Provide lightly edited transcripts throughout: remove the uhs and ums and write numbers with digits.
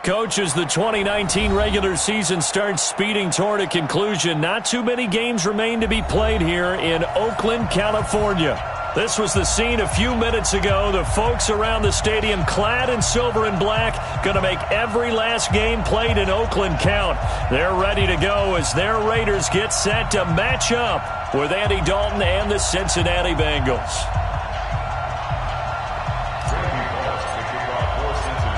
Coach, as the 2019 regular season starts speeding toward a conclusion, not too many games remain to be played here in Oakland, California. This was the scene a few minutes ago. The folks around the stadium clad in silver and black going to make every last game played in Oakland count. They're ready to go as their Raiders get set to match up with Andy Dalton and the Cincinnati Bengals.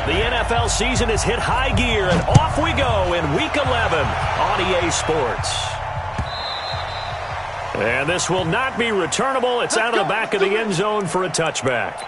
The NFL season has hit high gear, and off we go in Week 11 on EA Sports. And this will not be returnable. It's out of the back of the end zone for a touchback.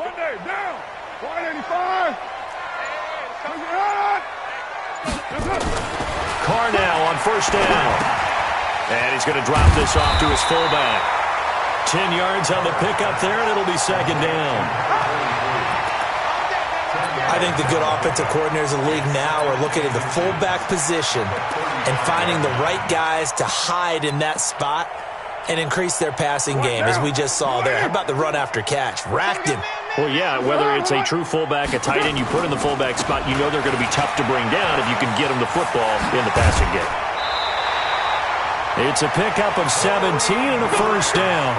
Monday, down. 185. Carr now on first down. And he's going to drop this off to his fullback. 10 yards on the pickup there, and it'll be second down. I think the good offensive coordinators in the league now are looking at the fullback position and finding the right guys to hide in that spot and increase their passing game, as we just saw there. How about the run after catch? Racked him. Well, yeah, whether it's a true fullback, a tight end you put in the fullback spot, you know they're going to be tough to bring down if you can get them the football in the passing game. It's a pickup of 17 and a first down.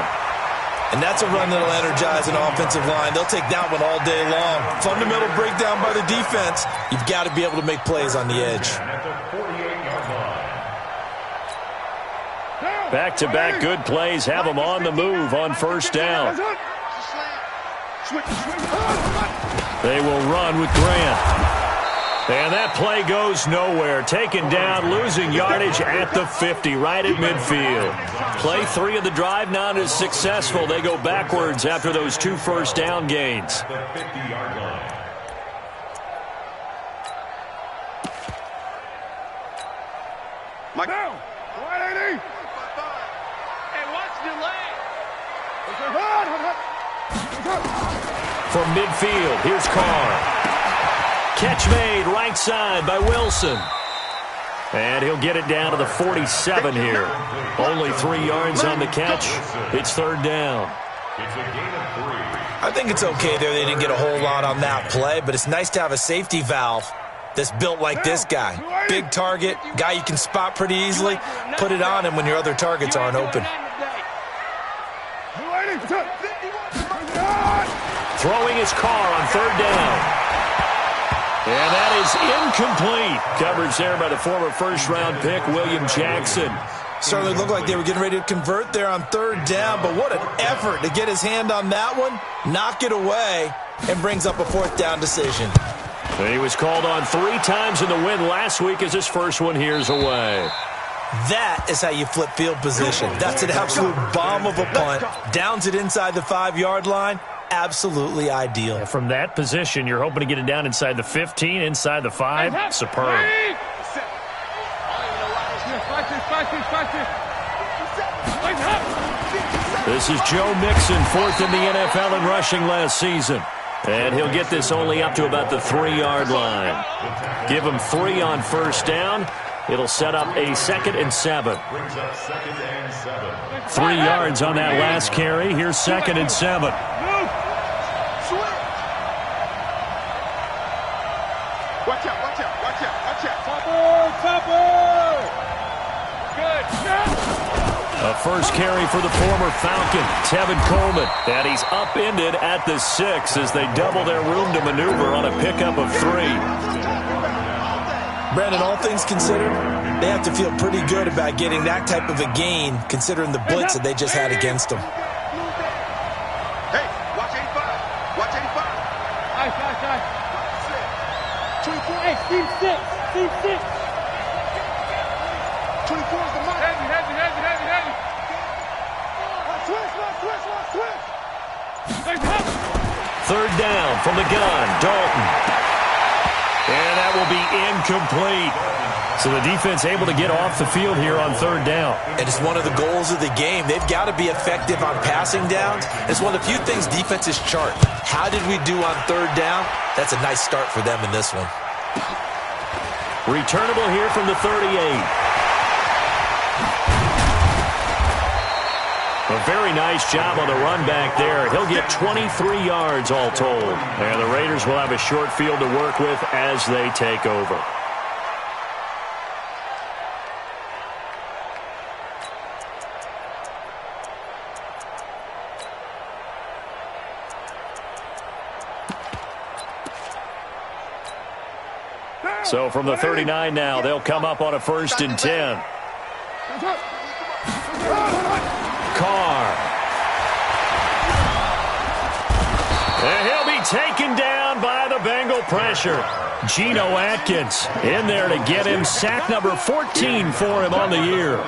And that's a run that'll energize an offensive line. They'll take that one all day long. Fundamental breakdown by the defense. You've got to be able to make plays on the edge. Back-to-back good plays have them on the move on first down. They will run with Grant. And that play goes nowhere. Taken down, losing yardage at the 50, right at midfield. Play 3 of the drive not as successful. They go backwards after those 2 first down gains. Mike down. 180. Hey, watch delay. From midfield, here's Carr. Catch made right side by Wilson. And he'll get it down to the 47 here. Only 3 yards on the catch. It's third down. I think it's okay there. They didn't get a whole lot on that play, but it's nice to have a safety valve that's built like this guy. Big target, guy you can spot pretty easily. Put it on him when your other targets aren't open. Throwing his Carr on third down. And that is incomplete. Coverage there by the former first-round pick, William Jackson. Certainly looked like they were getting ready to convert there on third down, but what an effort to get his hand on that one, knock it away, and brings up a fourth down decision. And he was called on 3 times in the win last week as his first one here's away. That is how you flip field position. That's an absolute bomb of a punt. Downs it inside the 5-yard line. Absolutely ideal. And from that position, you're hoping to get it down inside the 15, inside the 5. Superb. This is Joe Mixon, 4th in the NFL in rushing last season. And he'll get this only up to about the 3-yard line. Give him 3 on first down. It'll set up a 2nd and 7. 3 yards on that last carry. Here's 2nd and 7. Watch out, watch out, watch out, watch out. Good. A first carry for the former Falcon, Tevin Coleman. And he's upended at the 6 as they double their room to maneuver on a pickup of 3. Brandon, all things considered, they have to feel pretty good about getting that type of a gain, considering the blitz that they just had against them. Hey, watch 85. Watch 85. Nice. 24. Hey, Steve 6. Steve 6. 24 is the mark. Heavy. Switch. Third down from the gun, Dalton. And that will be incomplete. So the defense able to get off the field here on third down. And it's one of the goals of the game. They've got to be effective on passing downs. It's one of the few things defenses chart. How did we do on third down? That's a nice start for them in this one. Returnable here from the 38. A very nice job on the run back there. He'll get 23 yards all told. And the Raiders will have a short field to work with as they take over. So from the 39 now, they'll come up on a 1st and 10. Carr. And he'll be taken down by the Bengal pressure. Geno Atkins in there to get him. Sack number 14 for him on the year.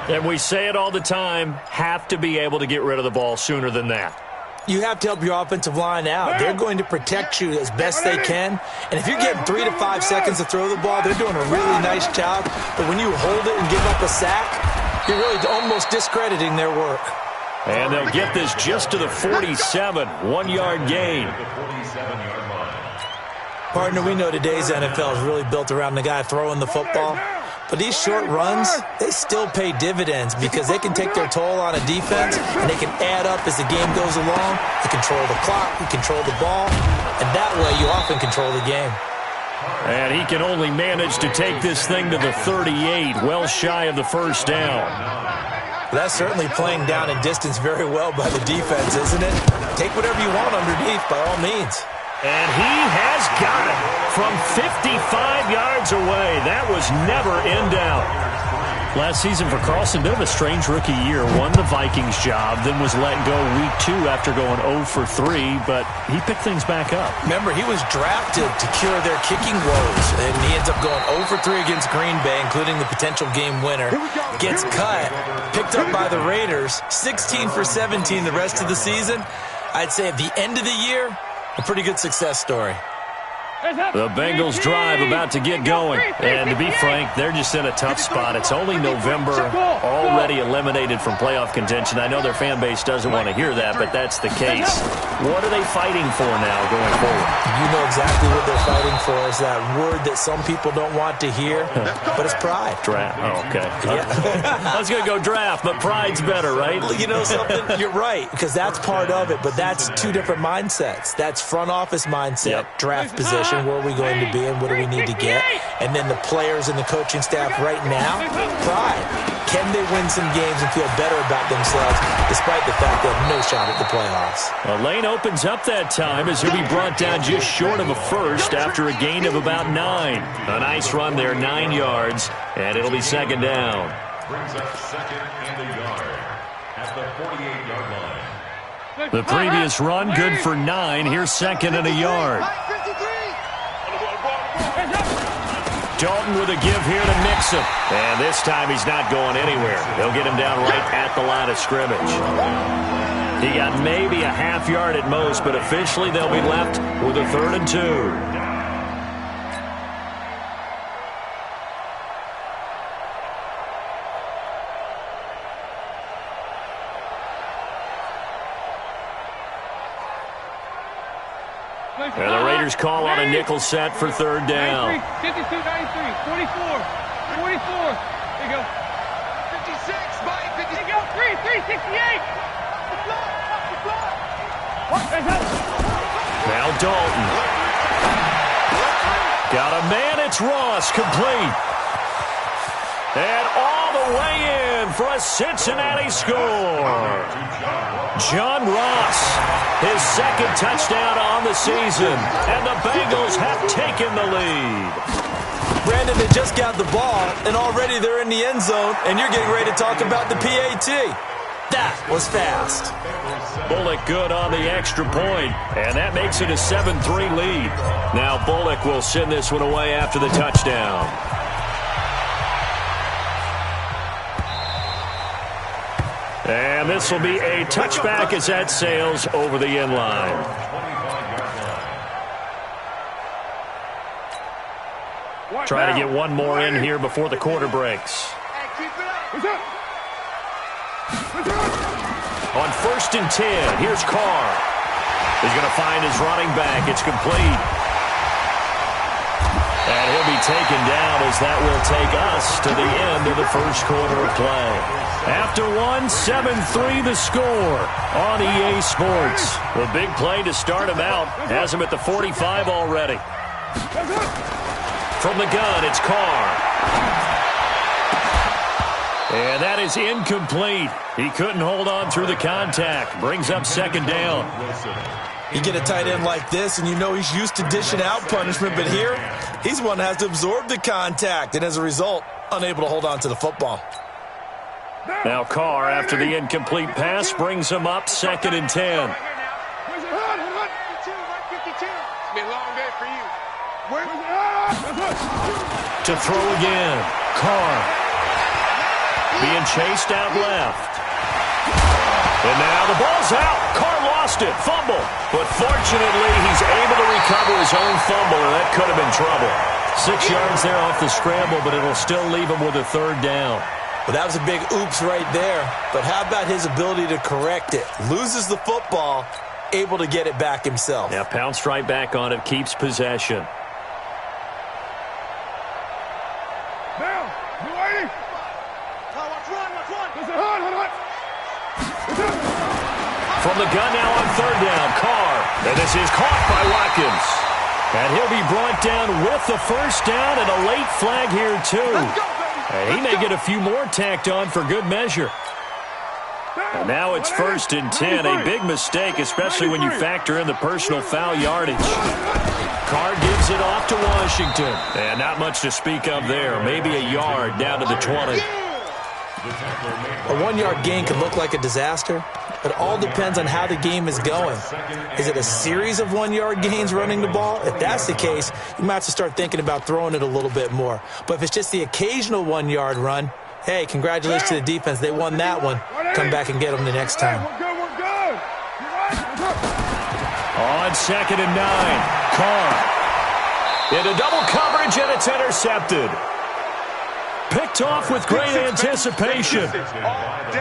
And we say it all the time, have to be able to get rid of the ball sooner than that. You have to help your offensive line out. They're going to protect you as best they can. And if you're getting 3 to 5 seconds to throw the ball, they're doing a really nice job. But when you hold it and give up a sack, you're really almost discrediting their work. And they'll get this just to the 47, 1-yard gain. Partner, we know today's NFL is really built around the guy throwing the football. But these short runs, they still pay dividends because they can take their toll on a defense, and they can add up as the game goes along. You control the clock, you control the ball, and that way you often control the game. And he can only manage to take this thing to the 38, well shy of the first down. That's certainly playing down in distance very well by the defense, isn't it? Take whatever you want underneath, by all means. And he has got it from 55 yards away. That was never in doubt. Last season for Carlson, bit of a strange rookie year. Won the Vikings job, then was let go week 2 after going 0 for 3, but he picked things back up. Remember, he was drafted to cure their kicking woes, and he ends up going 0 for 3 against Green Bay, including the potential game winner. Gets cut, picked up by the Raiders, 16 for 17 the rest of the season. I'd say at the end of the year, a pretty good success story. The Bengals drive about to get going. And to be frank, they're just in a tough spot. It's only November, already eliminated from playoff contention. I know their fan base doesn't want to hear that, but that's the case. What are they fighting for now going forward? You know exactly what they're fighting for. Is that word that some people don't want to hear, but it's pride. Draft. Oh, okay. Yeah. I was going to go draft, but pride's better, right? You know something? You're right, because that's part of it, but that's two different mindsets. That's front office mindset, draft position. Where are we going to be and what do we need to get? And then the players and the coaching staff right now, pride. Can they win some games and feel better about themselves despite the fact they have no shot at the playoffs? Well, Lane opens up that time as he'll be brought down just short of a first after a gain of about 9. A nice run there, 9 yards, and it'll be second down. Brings up second and a yard at the 48-yard line. The previous run, good for 9. Here's second and a yard. Dalton with a give here to Mixon. And this time he's not going anywhere. They'll get him down right at the line of scrimmage. He got maybe a half yard at most, but officially they'll be left with a 3rd and 2. And the Raiders call on a nickel set for 3rd down. 52, 93, 44, 44. There you go. 56, Mike, 56. There you go. 368. Now Dalton. Got a man, it's Ross, complete. And all the way in for a Cincinnati score. John Ross, his 2nd touchdown on the season, and the Bengals have taken the lead. Brandon, they just got the ball, and already they're in the end zone, and you're getting ready to talk about the PAT. That was fast. Bullock good on the extra point, and that makes it a 7-3 lead. Now Bullock will send this one away after the touchdown. And this will be a touchback as that sails over the end line. Try to get one more in here before the quarter breaks. On 1st and 10, here's Carr. He's going to find his running back. It's complete. And he'll be taken down as that will take us to the end of the first quarter of play. After 7-3 the score on EA Sports. The big play to start him out. Has him at the 45 already. From the gun, it's Carr. And that is incomplete. He couldn't hold on through the contact. Brings up 2nd down. You get a tight end like this, and you know he's used to dishing out punishment, but here, he's one that has to absorb the contact, and as a result, unable to hold on to the football. Now Carr, after the incomplete pass, brings him up 2nd and 10. It's been a long day for you. To throw again. Carr. Being chased out left. And now the ball's out. Carr lost it. Fumble. But fortunately, he's able to recover his own fumble, and that could have been trouble. 6 yards there off the scramble, but it'll still leave him with a 3rd down. Well, that was a big oops right there. But how about his ability to correct it? Loses the football, able to get it back himself. Yeah, pounced right back on it, keeps possession. This is caught by Watkins. And he'll be brought down with the first down and a late flag here, too. And he may get a few more tacked on for good measure. And now it's 1st and 10. A big mistake, especially when you factor in the personal foul yardage. Carr gives it off to Washington. And not much to speak of there. Maybe a yard down to the 20. A 1-yard gain can look like a disaster. It all depends on how the game is going. Is it a series of 1-yard gains running the ball? If that's the case, you might have to start thinking about throwing it a little bit more. But if it's just the occasional 1-yard run, hey, congratulations to the defense. They won that one. Come back and get them the next time. On 2nd and 9, Carr. Into double coverage, and it's intercepted. Picked off with great anticipation.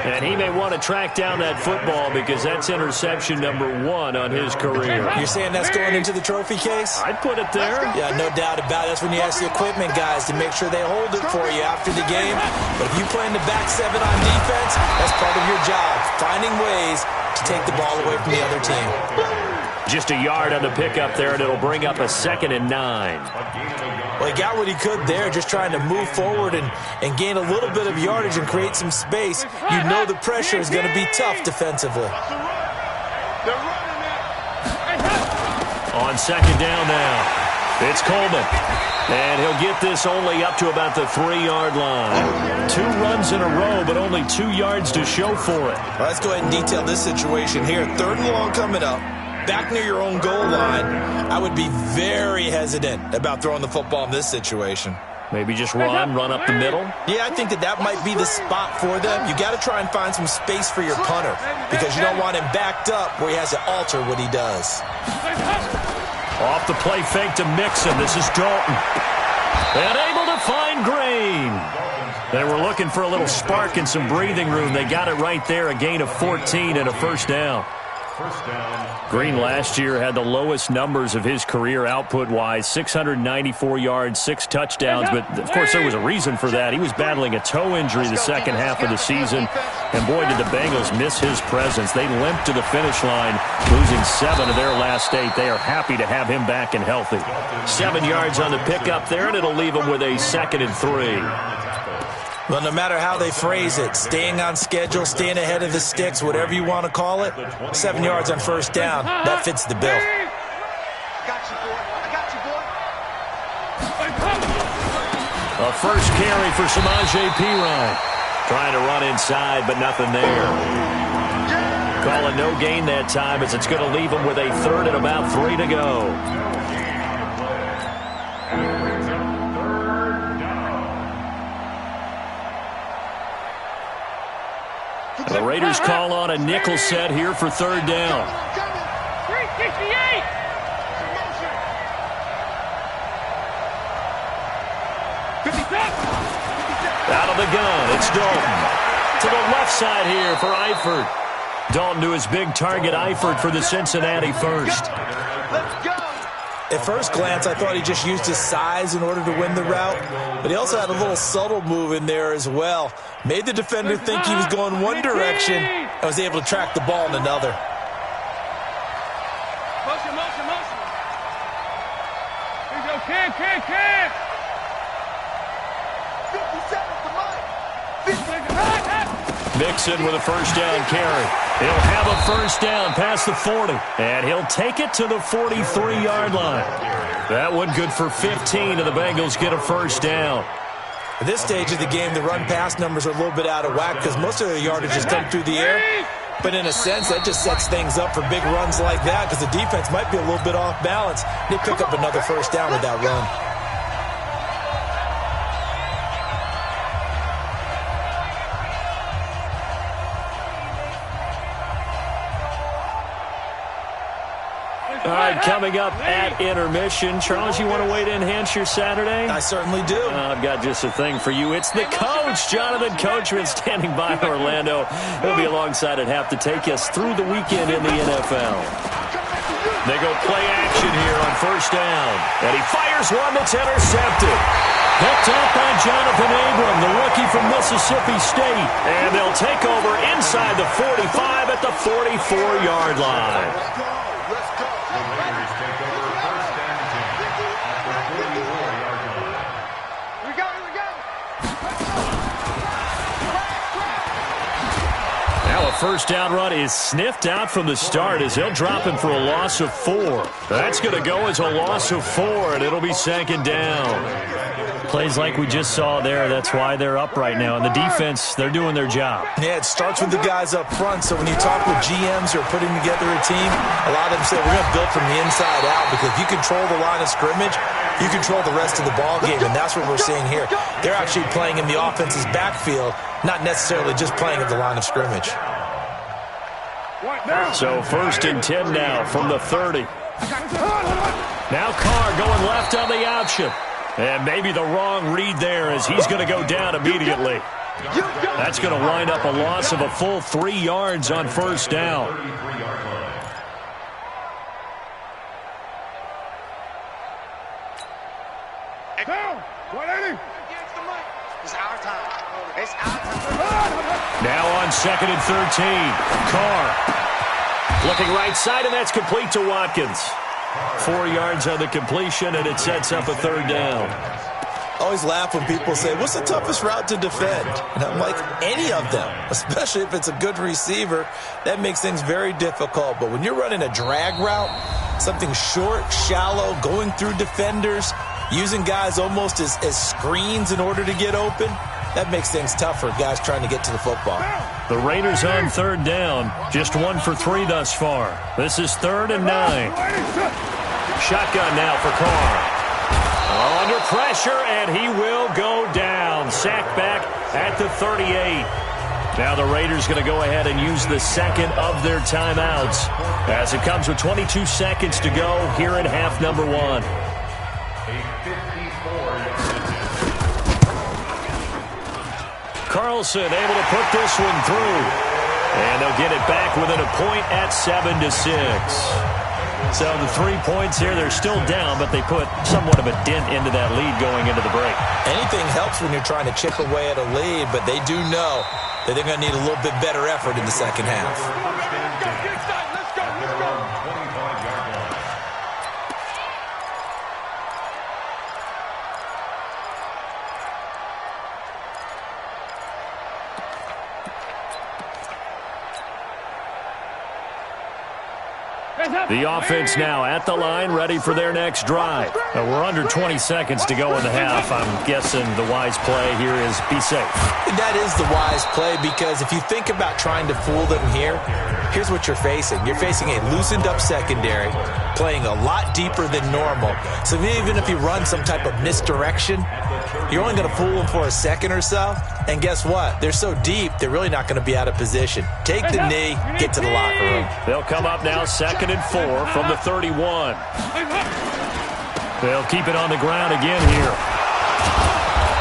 And he may want to track down that football because that's interception number 1 on his career. You're saying that's going into the trophy case? I'd put it there. Yeah, no doubt about it. That's when you ask the equipment guys to make sure they hold it for you after the game. But if you play in the back 7 on defense, that's part of your job, finding ways to take the ball away from the other team. Just a yard on the pickup there, and it'll bring up a 2nd and 9. Well, he got what he could there, just trying to move forward and gain a little bit of yardage and create some space. You know the pressure is going to be tough defensively. On 2nd down now, it's Coleman. And he'll get this only up to about the 3-yard line. 2 runs in a row, but only 2 yards to show for it. Well, let's go ahead and detail this situation here. 3rd and long coming up. Back near your own goal line, I would be very hesitant about throwing the football in this situation. Maybe just run up the middle? Yeah, I think that might be the spot for them. You got to try and find some space for your punter because you don't want him backed up where he has to alter what he does. Off the play fake to Mixon. This is Dalton. And able to find Green. They were looking for a little spark and some breathing room. They got it right there, a gain of 14 and a first down. Green last year had the lowest numbers of his career output-wise, 694 yards, 6 touchdowns. But, of course, there was a reason for that. He was battling a toe injury the second half of the season. And, boy, did the Bengals miss his presence. They limped to the finish line, losing 7 of their last 8. They are happy to have him back and healthy. 7 yards on the pickup there, and it'll leave them with a 2nd and 3. Well, no matter how they phrase it, staying on schedule, staying ahead of the sticks, whatever you want to call it, 7 yards on first down, that fits the bill. I got you, boy. I got you, boy. A first carry for Samaje Perine. Trying to run inside, but nothing there. Calling no gain that time as it's going to leave him with a 3rd and about 3 to go. The Raiders call on a nickel set here for 3rd down. 368. Out of the gun, it's Dalton. To the left side here for Eifert. Dalton to his big target, Eifert, for the Cincinnati first. Let's go. At first glance, I thought he just used his size in order to win the route, but he also had a little subtle move in there as well. Made the defender think he was going one direction and was able to track the ball in another. Motion, motion, motion. Here you go, Cam. 57 to Mike. Mixon with a first down carry. He'll have a first down past the 40, and he'll take it to the 43-yard line. That one good for 15, and the Bengals get a first down. At this stage of the game, the run-pass numbers are a little bit out of whack because most of their yardage has come through the air. But in a sense, that just sets things up for big runs like that because the defense might be a little bit off balance. They pick up another first down with that run. All right, coming up at intermission. Charles, you want a way to enhance your Saturday? I certainly do. I've got just a thing for you. It's the coach, Jonathan Coachman, standing by Orlando. He'll be alongside at half to take us through the weekend in the NFL. They go play action here on first down. And he fires one that's intercepted. Picked up by Jonathan Abram, the rookie from Mississippi State. And they'll take over inside the 45 at the 44-yard line. Let's go. Raiders take over first and 10 at the 44-yard line. Here we go, here we go. Now a first down run is sniffed out from the start as they'll drop him for a loss of 4. That's going to go as a loss of 4, and it'll be second down. Plays like we just saw there, that's why they're up right now. And the defense, they're doing their job. Yeah, it starts with the guys up front. So when you talk with GMs who are putting together a team, a lot of them say we're going to build from the inside out, because if you control the line of scrimmage, you control the rest of the ball game, and that's what we're seeing here. They're actually playing in the offense's backfield, not necessarily just playing at the line of scrimmage. So first and 10 now from the 30. Now Carr going left on the option. And maybe the wrong read there as he's going to go down immediately. That's going to wind up a loss of a full 3 yards on first down. 33-yard line. Down. 180. It's our time. It's our time. Now on second and 13. Carr looking right side, and that's complete to Watkins. 4 yards on the completion, and it sets up a third down. I always laugh when people say, what's the toughest route to defend? And I'm like, any of them, especially if it's a good receiver. That makes things very difficult. But when you're running a drag route, something short, shallow, going through defenders, using guys almost as screens in order to get open, that makes things tough for guys trying to get to the football. The Raiders on third down, just 1 for 3 thus far. This is 3rd and 9. Shotgun now for Carr. Under pressure, and he will go down. Sacked back at the 38. Now the Raiders going to go ahead and use the second of their timeouts as it comes with 22 seconds to go here in half number 1. Carlson able to put this one through. And they'll get it back within a point at 7-6. So the 3 points here, they're still down, but they put somewhat of a dent into that lead going into the break. Anything helps when you're trying to chip away at a lead, but they do know that they're going to need a little bit better effort in the second half. Let's go. The offense now at the line, ready for their next drive. We're under 20 seconds to go in the half. I'm guessing the wise play here is be safe. That is the wise play, because if you think about trying to fool them here, here's what you're facing. You're facing a loosened up secondary, playing a lot deeper than normal. So even if you run some type of misdirection, you're only going to fool them for a second or so. And guess what? They're so deep, they're really not going to be out of position. Take the knee, get to the locker room. They'll come up now 2nd and 4 from the 31. They'll keep it on the ground again here.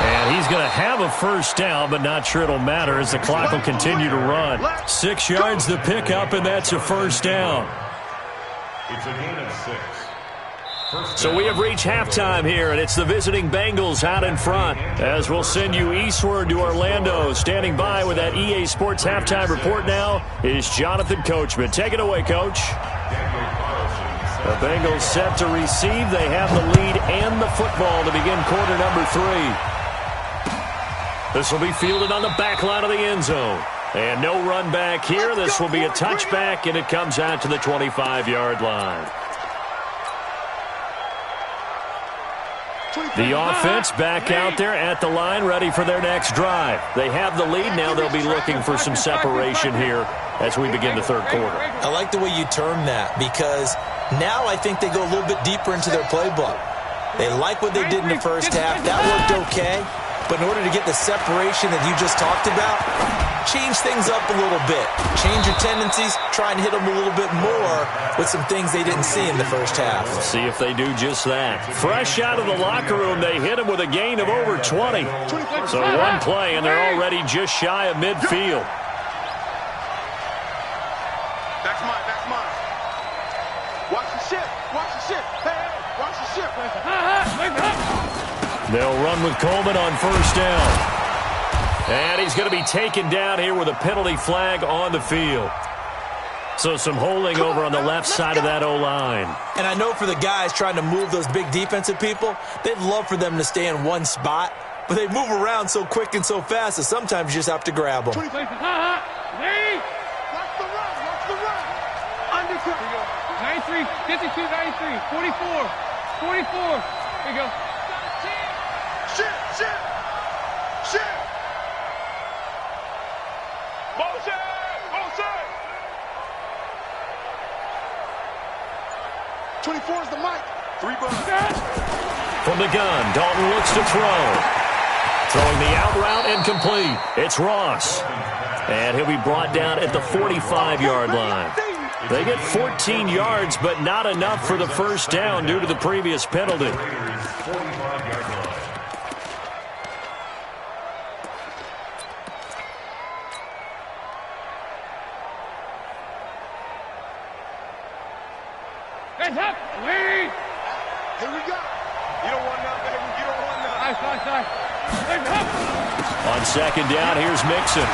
And he's going to have a first down, but not sure it'll matter as the clock will continue to run. 6 yards the pickup, and that's a first down. It's a gain of 6. So we have reached halftime here, and it's the visiting Bengals out in front. As we'll send you eastward to Orlando. Standing by with that EA Sports halftime report now is Jonathan Coachman. Take it away, Coach. The Bengals set to receive. They have the lead and the football to begin quarter number 3. This will be fielded on the back line of the end zone. And no run back here. This will be a touchback, and it comes out to the 25-yard line. The offense back out there at the line, ready for their next drive. They have the lead. Now they'll be looking for some separation here as we begin the third quarter. I like the way you term that, because now I think they go a little bit deeper into their playbook. They like what they did in the first half. That worked okay. But in order to get the separation that you just talked about, change things up a little bit. Change your tendencies. Try and hit them a little bit more with some things they didn't see in the first half. See if they do just that. Fresh out of the locker room, they hit him with a gain of over 20. So one play, and they're already just shy of midfield. That's mine. Watch the ship. Hey, watch the ship. They'll run with Coleman on first down. And he's going to be taken down here with a penalty flag on the field. So some holding over on the left side of that O-line. And I know for the guys trying to move those big defensive people, they'd love for them to stay in one spot, but they move around so quick and so fast that sometimes you just have to grab them. Watch the run. Watch the run. Undercut. 93, 52, 93, 44, 44. Here you go. Shift. Motion. 24 is the mic. 3 buttons. From the gun, Dalton looks to throw. Throwing the out route incomplete. It's Ross. And he'll be brought down at the 45-yard line. They get 14 yards, but not enough for the first down due to the previous penalty. 45-yard line. Hands up. Lead. Here we go. You don't want none, baby. You don't want none. Nice. Hands up. On second down, here's Mixon.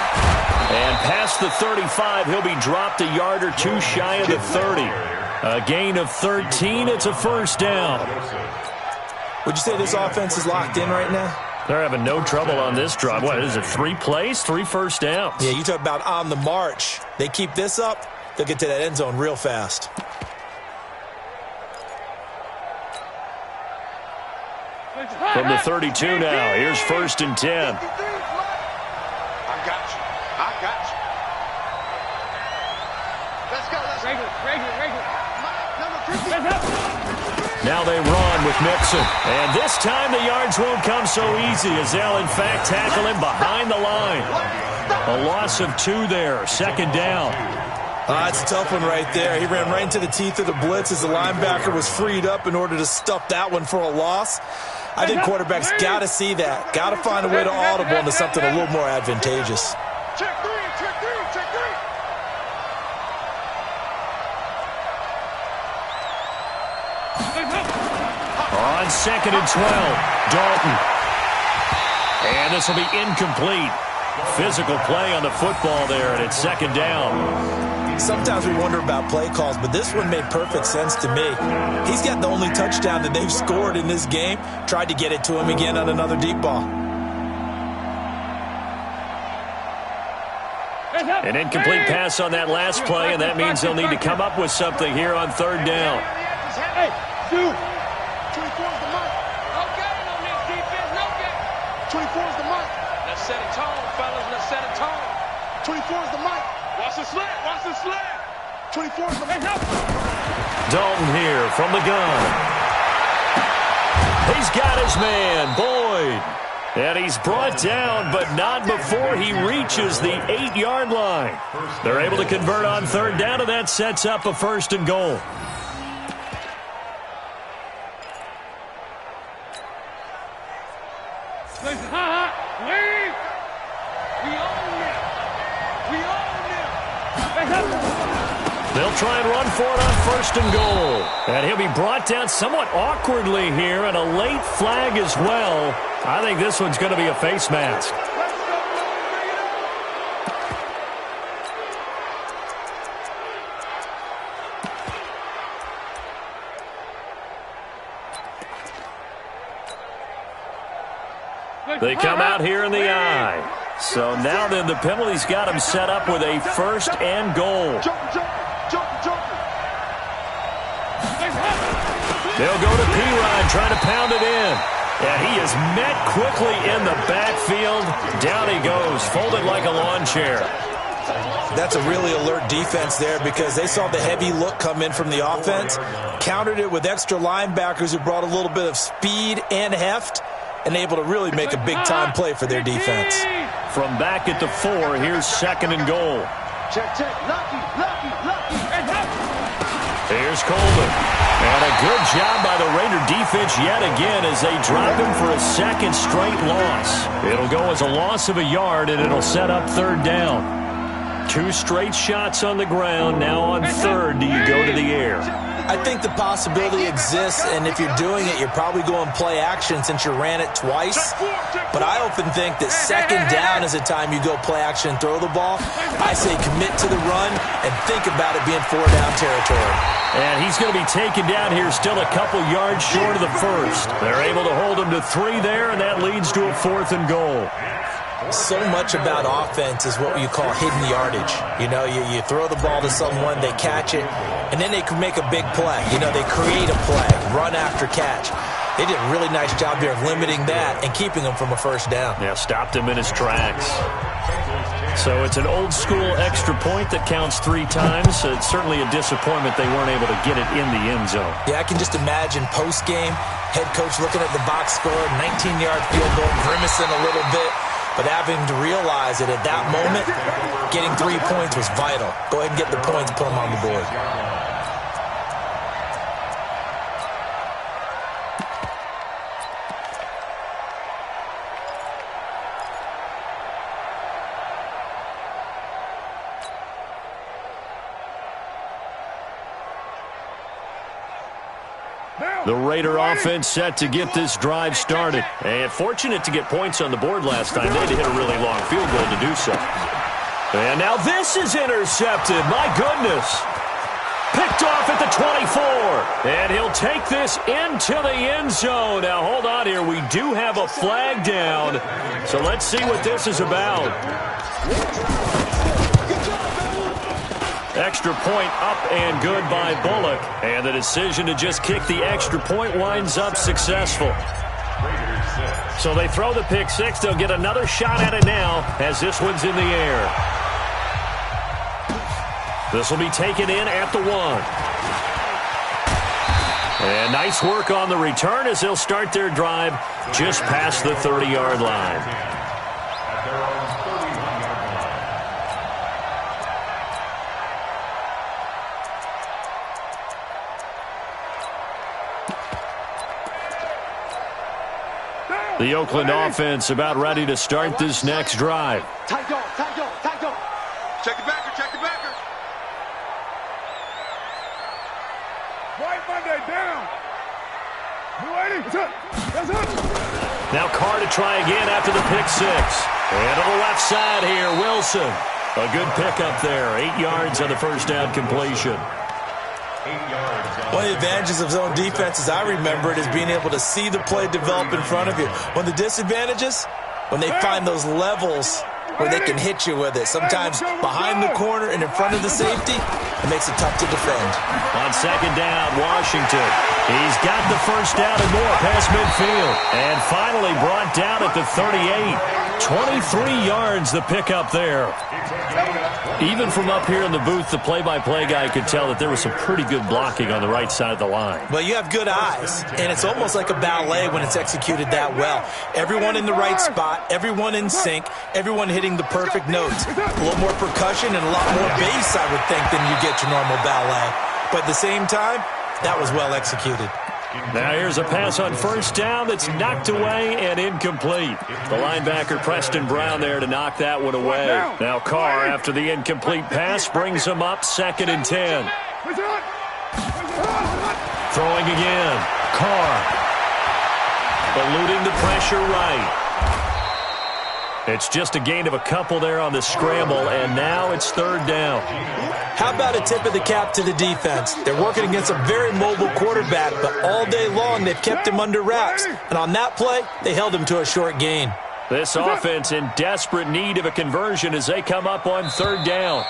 And past the 35, he'll be dropped a yard or two shy of the 30. A gain of 13, it's a first down. Would you say this offense is locked in right now? They're having no trouble on this drive. What is it, 3 plays, 3 first downs? Yeah, you talk about on the march. They keep this up, they'll get to that end zone real fast. From the 32 now, here's first and 10. I got you. Let's go. Regular. Number 50. Hands up. Now they run with Mixon. And this time the yards won't come so easy as they'll in fact tackle him behind the line. A loss of 2 there, second down. It's a tough one right there. He ran right into the teeth of the blitz as the linebacker was freed up in order to stuff that one for a loss. I think quarterbacks got to see that. Got to find a way to audible into something a little more advantageous. Check three. On second and 12, Dalton. And this will be incomplete. Physical play on the football there, and it's second down. Sometimes we wonder about play calls, but this one made perfect sense to me. He's got the only touchdown that they've scored in this game. Tried to get it to him again on another deep ball. An incomplete pass on that last play, and that means they'll need to come up with something here on third down. Hey, shoot. 24 is the mic. Okay, on this defense, no game. 24 is the mic. Let's set a tone, fellas. Let's set a tone. 24 is the mic. Watch the slant. 24 is the mic. Dalton here from the gun. He's got his man, Boyd. And he's brought down, but not before he reaches the 8-yard line. They're able to convert on third down, and that sets up a first and goal. They'll try and run for it on first and goal. And he'll be brought down somewhat awkwardly here, and a late flag as well. I think this one's going to be a face mask. They come out here in the eye. So now then the penalty's got him set up with a first and goal. Jumper. They'll go to Perine, trying to pound it in. And he is met quickly in the backfield. Down he goes, folded like a lawn chair. That's a really alert defense there because they saw the heavy look come in from the offense, countered it with extra linebackers who brought a little bit of speed and heft, and able to really make a big-time play for their defense. From back at the 4, here's second and goal. Check. Lucky. Here's Coleman. And a good job by the Raider defense yet again as they drop him for a second straight loss. It'll go as a loss of a yard, and it'll set up third down. 2 straight shots on the ground. Now on third, do you go to the air? I think the possibility exists, and if you're doing it, you're probably going play action since you ran it twice. But I often think that second down is a time you go play action and throw the ball. I say commit to the run and think about it being 4-down territory. And he's going to be taken down here still a couple yards short of the first. They're able to hold him to 3 there, and that leads to a 4th and goal. So much about offense is what you call hidden yardage. You know, you throw the ball to someone, they catch it, and then they can make a big play. You know, they create a play, run after catch. They did a really nice job here of limiting that and keeping him from a first down. Yeah, stopped him in his tracks. So it's an old-school extra point that counts 3 times. So it's certainly a disappointment they weren't able to get it in the end zone. Yeah, I can just imagine post-game, head coach looking at the box score, 19-yard field goal, grimacing a little bit. But having to realize that at that moment, getting 3 points was vital. Go ahead and get the points, put them on the board. The Raider offense set to get this drive started. And fortunate to get points on the board last time. They had to hit a really long field goal to do so. And now this is intercepted. My goodness. Picked off at the 24. And he'll take this into the end zone. Now, hold on here. We do have a flag down. So let's see what this is about. Extra point up and good by Bullock. And the decision to just kick the extra point winds up successful. So they throw the pick 6. They'll get another shot at it now as this one's in the air. This will be taken in at the 1. And nice work on the return as they'll start their drive just past the 30-yard line. The Oakland offense about ready to start this next drive. Tight dog. Check the backer, check the backer. White Monday down. That's up. Now Carr to try again after the pick 6. And on the left side here, Wilson. A good pickup there. 8 yards on the first down completion. One of the advantages of zone defense, as I remember it, is being able to see the play develop in front of you. One of the disadvantages, when they find those levels where they can hit you with it. Sometimes behind the corner and in front of the safety, it makes it tough to defend. On second down, Washington. He's got the first down and more past midfield. And finally brought down at the 38. 23 yards the pickup there. Even from up here in the booth, the play-by-play guy could tell that there was some pretty good blocking on the right side of the line. Well, you have good eyes, and it's almost like a ballet when it's executed that well. Everyone in the right spot, everyone in sync, everyone hitting the perfect notes. A little more percussion and a lot more bass, I would think, than you get your normal ballet. But at the same time, that was well executed. Now here's a pass on first down that's knocked away and incomplete. The linebacker Preston Brown there to knock that one away. Now Carr, after the incomplete pass, brings him up 2nd and 10. Throwing again. Carr. Eluding the pressure right. It's just a gain of a couple there on the scramble, and now it's 3rd down. How about a tip of the cap to the defense? They're working against a very mobile quarterback, but all day long they've kept him under wraps. And on that play, they held him to a short gain. This offense in desperate need of a conversion as they come up on 3rd down.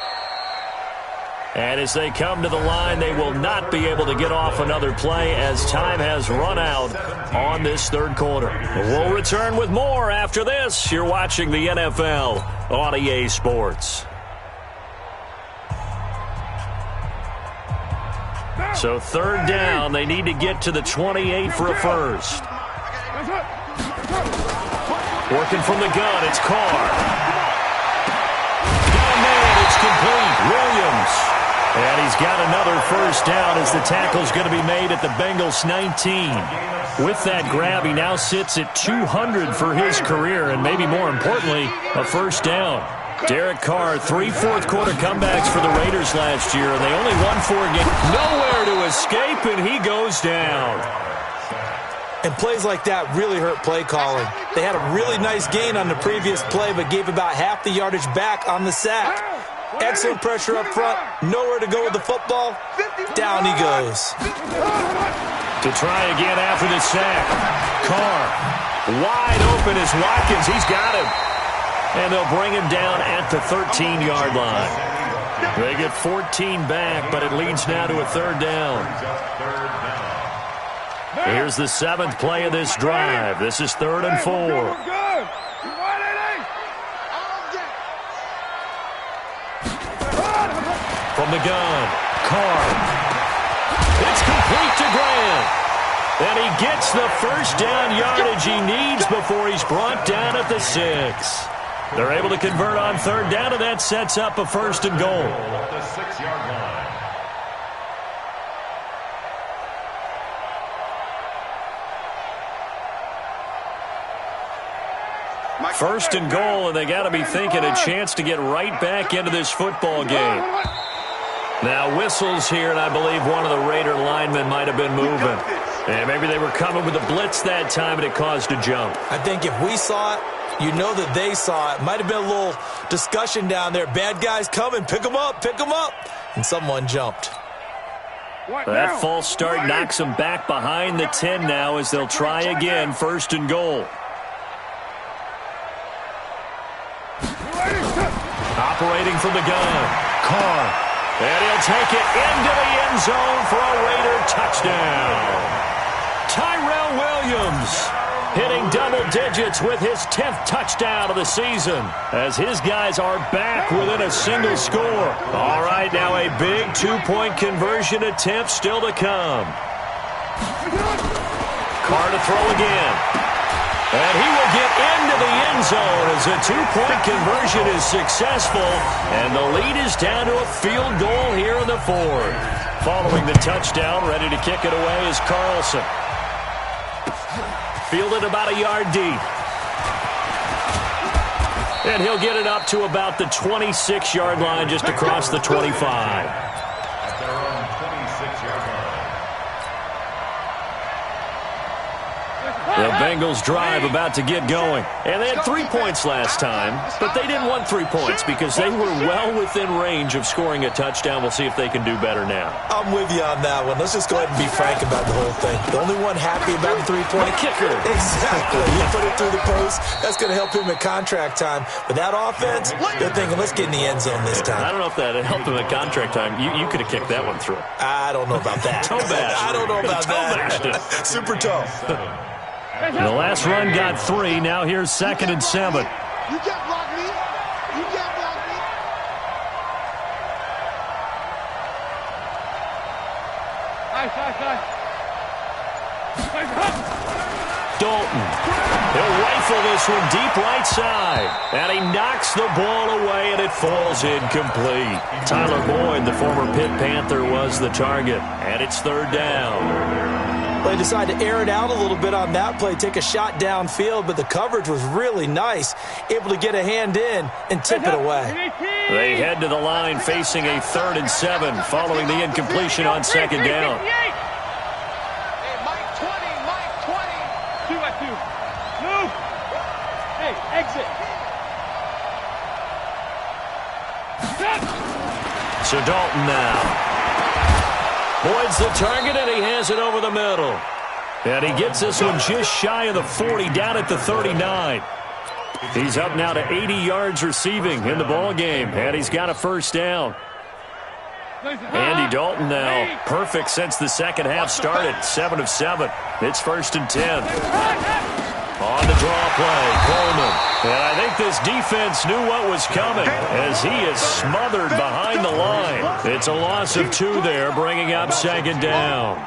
And as they come to the line, they will not be able to get off another play as time has run out on this 3rd quarter. We'll return with more after this. You're watching the NFL on EA Sports. So 3rd down, they need to get to the 28 for a first. Working from the gun, it's Carr. Got a man, it's complete. Williams. And he's got another first down as the tackle's going to be made at the Bengals 19. With that grab, he now sits at 200 for his career, and maybe more importantly, a first down. Derek Carr, 3 fourth-quarter comebacks for the Raiders last year, and they only won 4 games. Nowhere to escape, and he goes down. And plays like that really hurt play calling. They had a really nice gain on the previous play, but gave about half the yardage back on the sack. Excellent pressure up front. Nowhere to go with the football. Down he goes. To try again after the sack. Carr wide open is Watkins. He's got him. And they'll bring him down at the 13-yard line. They get 14 back, but it leads now to a 3rd down. Here's the 7th play of this drive. This is 3rd and 4. From the gun, Carr. It's complete to Grant. And he gets the first down yardage he needs before he's brought down at the 6. They're able to convert on 3rd down, and that sets up a 1st and goal. The 6-yard line. 1st and goal, and they got to be thinking a chance to get right back into this football game. Now whistles here, and I believe one of the Raider linemen might have been moving. And maybe they were coming with a blitz that time, and it caused a jump. I think if we saw it, you know that they saw it. Might have been a little discussion down there. Bad guys coming. Pick them up. Pick them up. And someone jumped. That false start knocks them back behind the 10 now as they'll try again. 1st and goal. Operating from the gun. Carr. And he'll take it into the end zone for a Raider touchdown. Tyrell Williams hitting double digits with his 10th touchdown of the season as his guys are back within a single score. All right, now a big 2-point conversion attempt still to come. Carr to throw again. And he will get into the end zone as a 2-point conversion is successful. And the lead is down to a field goal here in the 4th. Following the touchdown, ready to kick it away is Carlson. Fielded about a yard deep. And he'll get it up to about the 26-yard line, just across the 25. At their own 26-yard line. The Bengals drive about to get going. And they had 3 points last time, but they didn't want 3 points because they were well within range of scoring a touchdown. We'll see if they can do better now. I'm with you on that one. Let's just go ahead and be frank about the whole thing. The only one happy about the 3-point kicker. Exactly. You put it through the post. That's going to help him at contract time. But that offense, they're thinking, let's get in the end zone this time. I don't know if that helped him at contract time. You could have kicked that one through. I don't know about that. Toe bash. I don't know about bashed that. it. Super toe. The last run got 3. Now here's 2nd and 7. You can't block me. You can't block me. Dalton. He'll rifle this one deep right side. And he knocks the ball away, and it falls incomplete. Tyler Boyd, the former Pitt Panther, was the target. And it's 3rd down. They decided to air it out a little bit on that play, take a shot downfield, but the coverage was really nice. Able to get a hand in and tip it away. They head to the line facing a 3rd and 7 following the incompletion on 2nd down. Hey, Mike 20, Mike 20. 2-by-2. Move. Hey, exit. So Dalton now. Boyd's the target, and he has it over the middle. And he gets this one just shy of the 40, down at the 39. He's up now to 80 yards receiving in the ball game, and he's got a 1st down. Andy Dalton now perfect since the second half started, 7 of 7. It's 1st and 10. On the draw play, Coleman. And I think this defense knew what was coming as he is smothered behind the line. It's a loss of 2 there, bringing up 2nd down.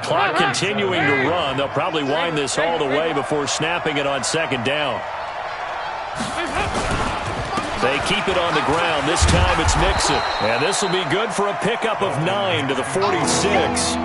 Clock continuing to run. They'll probably wind this all the way before snapping it on 2nd down. They keep it on the ground. This time it's Mixon. And this will be good for a pickup of 9 to the 46.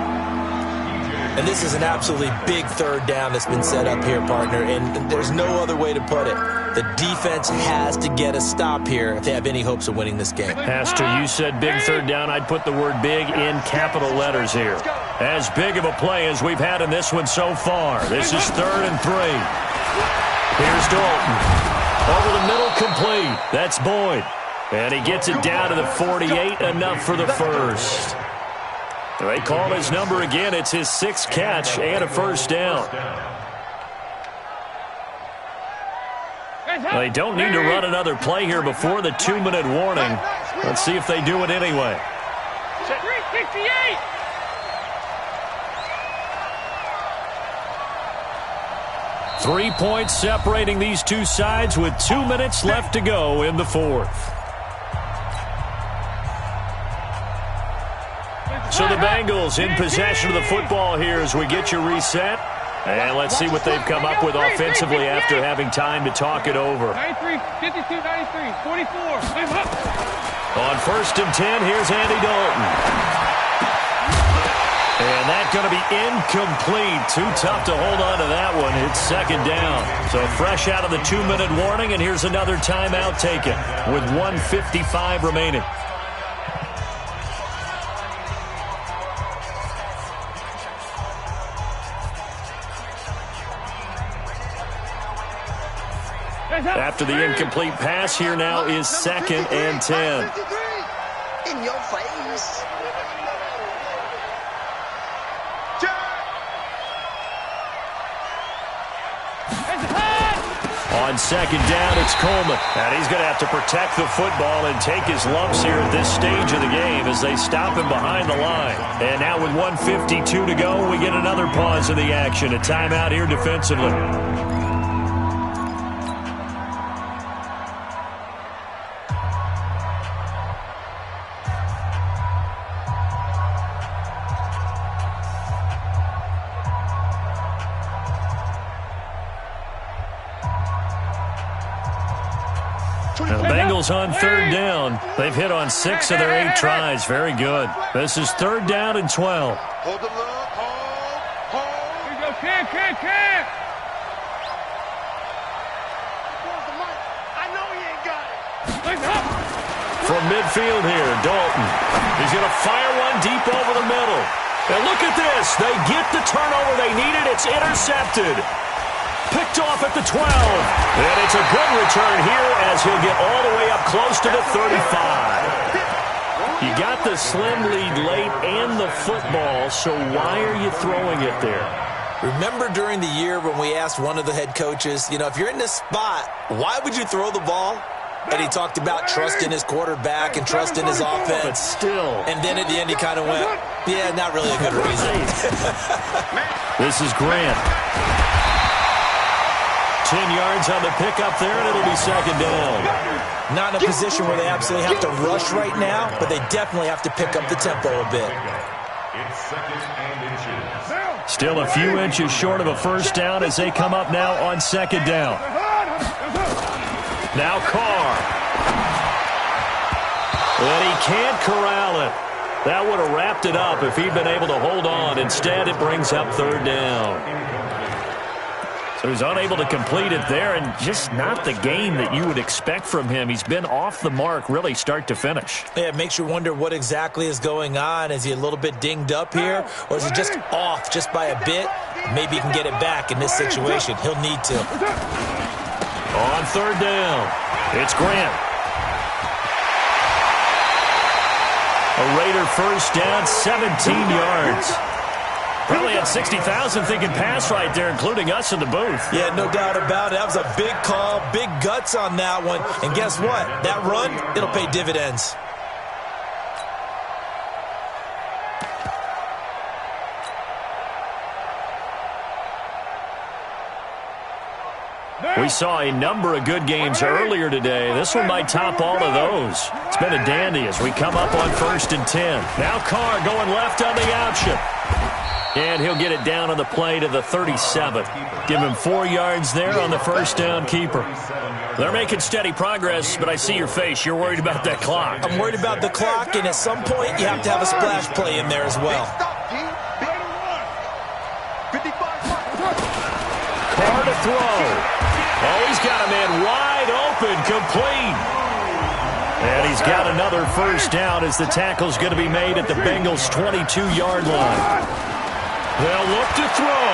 And this is an absolutely big 3rd down that's been set up here, partner, and there's no other way to put it. The defense has to get a stop here if they have any hopes of winning this game. Pastor, you said big third down. I'd put the word big in capital letters here. As big of a play as we've had in this one so far. This is 3rd and 3. Here's Dalton. Over the middle, complete. That's Boyd. And he gets it down to the 48, enough for the first. They call his number again. It's his 6th catch and a first down. They don't need to run another play here before the 2-minute warning. Let's see if they do it anyway. 368. Three points separating these two sides with 2 minutes left to go in the 4th. So the Bengals in possession of the football here as we get you reset. And let's see what they've come up with offensively after having time to talk it over. 93, 52, 93, 44. On 1st and 10, here's Andy Dalton. And that's going to be incomplete. Too tough to hold on to that one. It's 2nd down. So fresh out of the 2-minute warning, and here's another timeout taken with 1:55 remaining. After the incomplete pass, here now is 2nd and 10. In your face. On 2nd down, it's Coleman. And he's going to have to protect the football and take his lumps here at this stage of the game as they stop him behind the line. And now with 1:52 to go, we get another pause in the action. A timeout here defensively. And the Bengals on 3rd down. They've hit on 6 of their 8 tries. Very good. This is 3rd down and 12. Hold the look. Hold. Here you go, Cam. I know he ain't got it. From midfield here, Dalton. He's going to fire one deep over the middle. And look at this. They get the turnover they needed. It's intercepted. Picked off at the 12. And it's a good return here as he'll get all the way up close to the 35. You got the slim lead late and the football, so why are you throwing it there? Remember during the year when we asked one of the head coaches, if you're in this spot, why would you throw the ball? And he talked about trust in his quarterback and trust in his offense. But still. And then at the end he kind of went, yeah, not really a good reason. This is Grant. 10 yards on the pickup there, and it'll be 2nd down. Not in a position where they absolutely have to rush right now, but they definitely have to pick up the tempo a bit. It's 2nd and inches. Still a few inches short of a first down as they come up now on 2nd down. Now Carr. And he can't corral it. That would have wrapped it up if he'd been able to hold on. Instead, it brings up 3rd down. So he's unable to complete it there, and just not the game that you would expect from him. He's been off the mark really start to finish. Yeah, it makes you wonder what exactly is going on. Is he a little bit dinged up here, or is he just off just by a bit? Maybe he can get it back in this situation. He'll need to. On 3rd down, it's Grant. A Raider first down, 17 yards. Probably had 60,000 thinking pass right there, including us in the booth. Yeah, no doubt about it. That was a big call, big guts on that one. And guess what? That run, it'll pay dividends. We saw a number of good games earlier today. This one might top all of those. It's been a dandy as we come up on 1st and 10. Now Carr going left on the option. And he'll get it down on the play to the 37. Give him 4 yards there on the first down keeper. They're making steady progress, but I see your face. You're worried about that clock. I'm worried about the clock, and at some point you have to have a splash play in there as well. Carr to throw. Oh, he's got a man wide And he's got another first down as the tackle's going to be made at the Bengals' 22-yard line. They'll look to throw.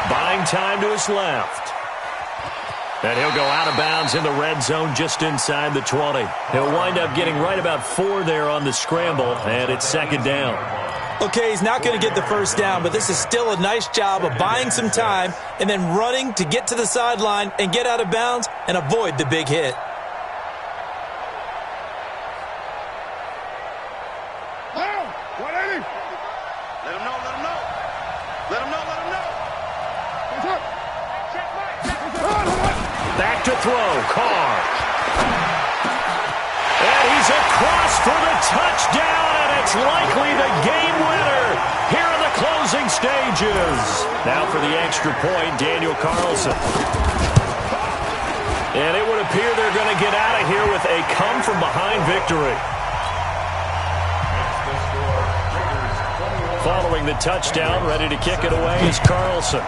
Buying time to his left. And he'll go out of bounds in the red zone just inside the 20. He'll wind up getting right about 4 there on the scramble, and it's second down. Okay, he's not going to get the first down, but this is still a nice job of buying some time and then running to get to the sideline and get out of bounds and avoid the big hit. Back to throw, Carr. And he's across for the touchdown, and it's likely the game winner here in the closing stages. Now for the extra point, Daniel Carlson. And it would appear they're going to get out of here with a come-from-behind victory. Following the touchdown, ready to kick it away is Carlson.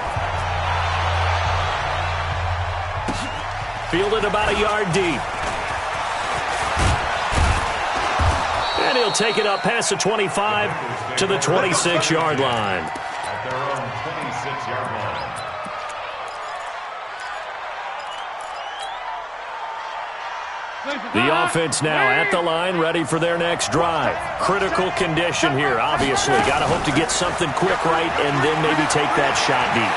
Fielded about a yard deep. And he'll take it up past the 25 to the 26-yard line. At their own 26-yard line. The offense now at the line, ready for their next drive. Critical condition here, obviously. Got to hope to get something quick right and then maybe take that shot deep.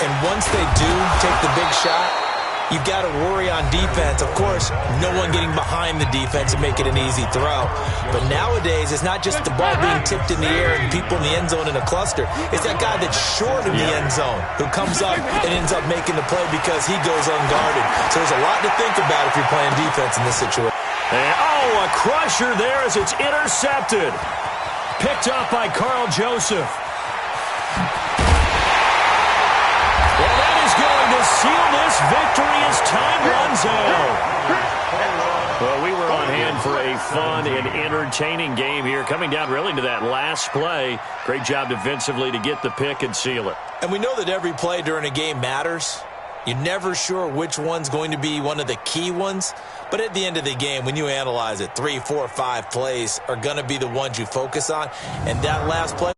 And once they do take the big shot, you've got to worry on defense. Of course, no one getting behind the defense and make it an easy throw. But nowadays, it's not just the ball being tipped in the air and people in the end zone in a cluster. It's that guy that's short of the end zone who comes up and ends up making the play because he goes unguarded. So there's a lot to think about if you're playing defense in this situation. And, a crusher there as it's intercepted. Picked up by Carl Joseph. And that is going to seal this victory as time runs out. Well, we were on hand for a fun and entertaining game here. Coming down really to that last play. Great job defensively to get the pick and seal it. And we know that every play during a game matters. You're never sure which one's going to be one of the key ones. But at the end of the game, when you analyze it, 3, 4, 5 plays are going to be the ones you focus on. And that last play